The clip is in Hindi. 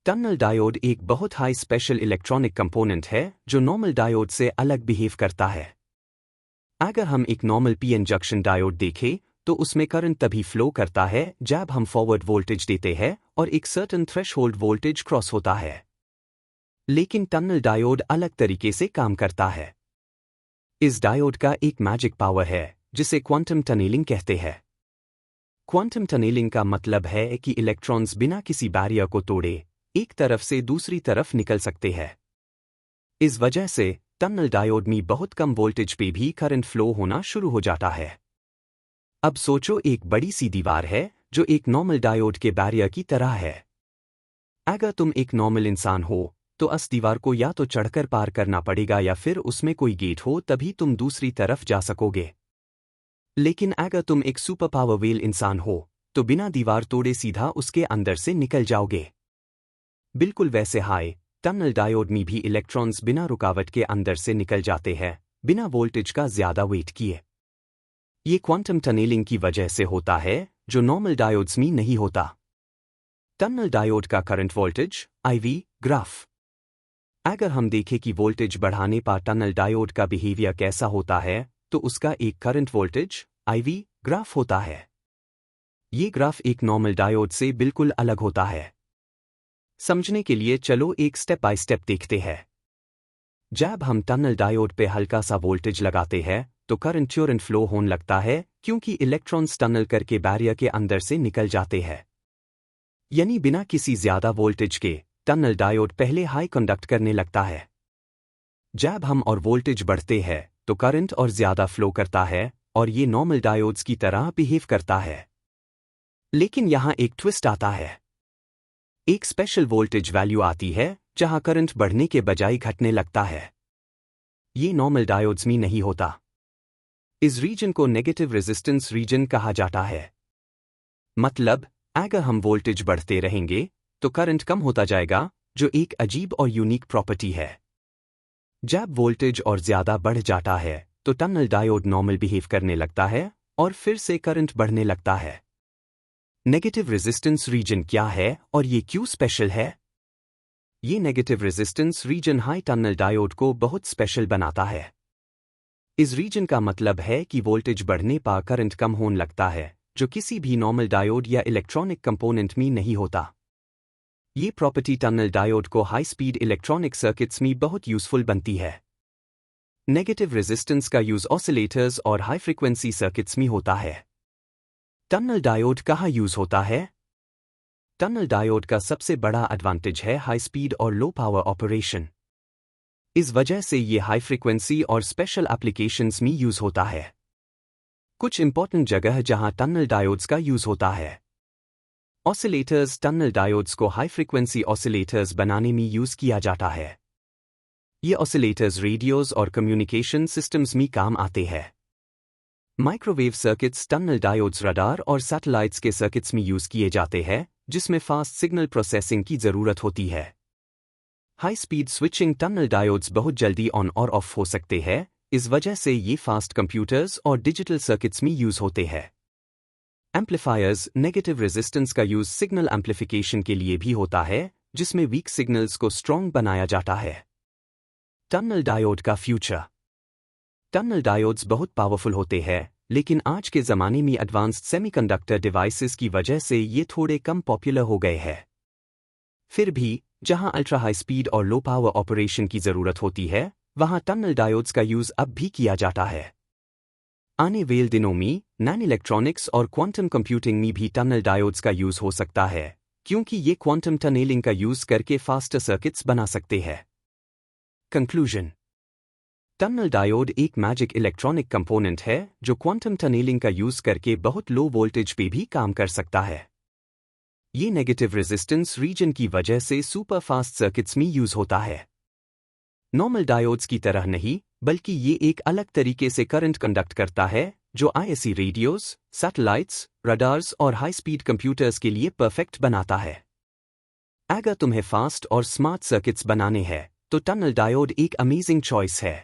टनल डायोड एक बहुत हाई स्पेशल इलेक्ट्रॉनिक कंपोनेंट है जो नॉर्मल डायोड से अलग बिहेव करता है। अगर हम एक नॉर्मल पीएन जंक्शन डायोड देखें तो उसमें करंट तभी फ्लो करता है जब हम फॉरवर्ड वोल्टेज देते हैं और एक सर्टेन थ्रेशहोल्ड वोल्टेज क्रॉस होता है। लेकिन टनल डायोड अलग तरीके से काम करता है। इस डायोड का एक मैजिक पावर है जिसे क्वांटम टनलिंग कहते हैं। क्वांटम टनलिंग का मतलब है कि इलेक्ट्रॉन्स बिना किसी बैरियर को तोड़े एक तरफ से दूसरी तरफ निकल सकते हैं। इस वजह से टनल डायोड में बहुत कम वोल्टेज पे भी करंट फ्लो होना शुरू हो जाता है। अब सोचो एक बड़ी सी दीवार है जो एक नॉर्मल डायोड के बैरियर की तरह है। अगर तुम एक नॉर्मल इंसान हो तो इस दीवार को या तो चढ़कर पार करना पड़ेगा या फिर उसमें कोई गेट हो तभी तुम दूसरी तरफ जा सकोगे। लेकिन अगर तुम एक सुपर पावर वेल इंसान हो तो बिना दीवार तोड़े सीधा उसके अंदर से निकल जाओगे। बिल्कुल वैसे हाई टनल डायोड में भी इलेक्ट्रॉन्स बिना रुकावट के अंदर से निकल जाते हैं बिना वोल्टेज का ज्यादा वेट किए। ये क्वांटम टनलिंग की वजह से होता है जो नॉर्मल डायोड्स में नहीं होता। टनल डायोड का करंट वोल्टेज IV ग्राफ। अगर हम देखें कि वोल्टेज बढ़ाने पर टनल डायोड का बिहेवियर कैसा होता है तो उसका एक करंट वोल्टेज IV ग्राफ होता है। ये ग्राफ एक नॉर्मल डायोड से बिल्कुल अलग होता है। समझने के लिए चलो एक स्टेप बाय स्टेप देखते हैं। जब हम टनल डायोड पे हल्का सा वोल्टेज लगाते हैं तो करंट तुरंत फ्लो होने लगता है क्योंकि इलेक्ट्रॉन्स टनल करके बैरियर के अंदर से निकल जाते हैं। यानी बिना किसी ज्यादा वोल्टेज के टनल डायोड पहले हाई कंडक्ट करने लगता है। जब हम और वोल्टेज बढ़ते हैं तो करंट और ज्यादा फ्लो करता है और ये नॉर्मल डायोड्स की तरह बिहेव करता है। लेकिन यहां एक ट्विस्ट आता है। एक स्पेशल वोल्टेज वैल्यू आती है जहां करंट बढ़ने के बजाय घटने लगता है। ये नॉर्मल डायोड्स में नहीं होता। इस रीजन को नेगेटिव रेजिस्टेंस रीजन कहा जाता है। मतलब अगर हम वोल्टेज बढ़ते रहेंगे तो करंट कम होता जाएगा, जो एक अजीब और यूनिक प्रॉपर्टी है। जब वोल्टेज और ज्यादा बढ़ जाता है तो टनल डायोड नॉर्मल बिहेव करने लगता है और फिर से करंट बढ़ने लगता है। नेगेटिव रेजिस्टेंस रीजन क्या है और ये क्यों स्पेशल है? ये negative resistance region high tunnel diode को बहुत स्पेशल बनाता है। इस रीजन का मतलब है कि वोल्टेज बढ़ने पर करंट कम होने लगता है, जो किसी भी नॉर्मल डायोड या इलेक्ट्रॉनिक कंपोनेंट में नहीं होता। ये प्रॉपर्टी टनल डायोड को हाई स्पीड इलेक्ट्रॉनिक सर्किट्स में बहुत यूजफुल बनती है। नेगेटिव रेजिस्टेंस का यूज ऑसिलेटर्स और हाई फ्रीक्वेंसी सर्किट्स में होता है। टनल डायोड कहाँ यूज होता है? टनल डायोड का सबसे बड़ा एडवांटेज है हाई स्पीड और लो पावर ऑपरेशन। इस वजह से ये हाई फ्रीक्वेंसी और स्पेशल एप्लीकेशंस में यूज होता है। कुछ इंपॉर्टेंट जगह जहां टनल डायोड्स का यूज होता है। ऑसिलेटर्स टनल डायोड्स को हाई फ्रीक्वेंसी ऑसिलेटर्स बनाने में यूज किया जाता है। ये ऑसिलेटर्स रेडियोज और कम्युनिकेशन सिस्टम्स में काम आते हैं। Microwave circuits tunnel diodes radar और सैटेलाइट्स के सर्किट्स में यूज किए जाते हैं, जिसमें फास्ट सिग्नल प्रोसेसिंग की जरूरत होती है। High speed switching tunnel diodes बहुत जल्दी ऑन और ऑफ हो सकते हैं, इस वजह से ये फास्ट कंप्यूटर्स और डिजिटल सर्किट्स में यूज होते हैं। एम्पलीफायर्स नेगेटिव रेजिस्टेंस का यूज सिग्नल एम्पलीफिकेशन के लिए भी होता है, जिसमें वीक सिग्नल्स को स्ट्रॉन्ग बनाया जाता है। टनल डायोड का फ्यूचर। टनल डायोड्स बहुत पावरफुल होते हैं, लेकिन आज के ज़माने में एडवांस्ड सेमीकंडक्टर डिवाइसेस की वजह से ये थोड़े कम पॉपुलर हो गए हैं। फिर भी जहां अल्ट्रा हाई स्पीड और लो पावर ऑपरेशन की ज़रूरत होती है, वहां टनल डायोड्स का यूज अब भी किया जाता है। आने वाले दिनों में नैनो इलेक्ट्रॉनिक्स और क्वांटम कंप्यूटिंग में भी टनल डायोड्स का यूज हो सकता है, क्योंकि ये क्वांटम टनलिंग का यूज करके फास्टर सर्किट्स बना सकते हैं। कंक्लूजन। टनल डायोड एक मैजिक इलेक्ट्रॉनिक कंपोनेंट है जो क्वांटम टनलिंग का यूज करके बहुत लो वोल्टेज पे भी काम कर सकता है। ये नेगेटिव रेजिस्टेंस रीजन की वजह से सुपर फास्ट सर्किट्स में यूज होता है। नॉर्मल डायोड्स की तरह नहीं, बल्कि ये एक अलग तरीके से करंट कंडक्ट करता है, जो आईएससी रेडियोस, सैटेलाइट्स, रडार्स और हाई स्पीड कंप्यूटर्स के लिए परफेक्ट बनाता है। अगर तुम्हें फास्ट और स्मार्ट सर्किट्स बनाने हैं तो टनल डायोड एक अमेजिंग चॉइस है।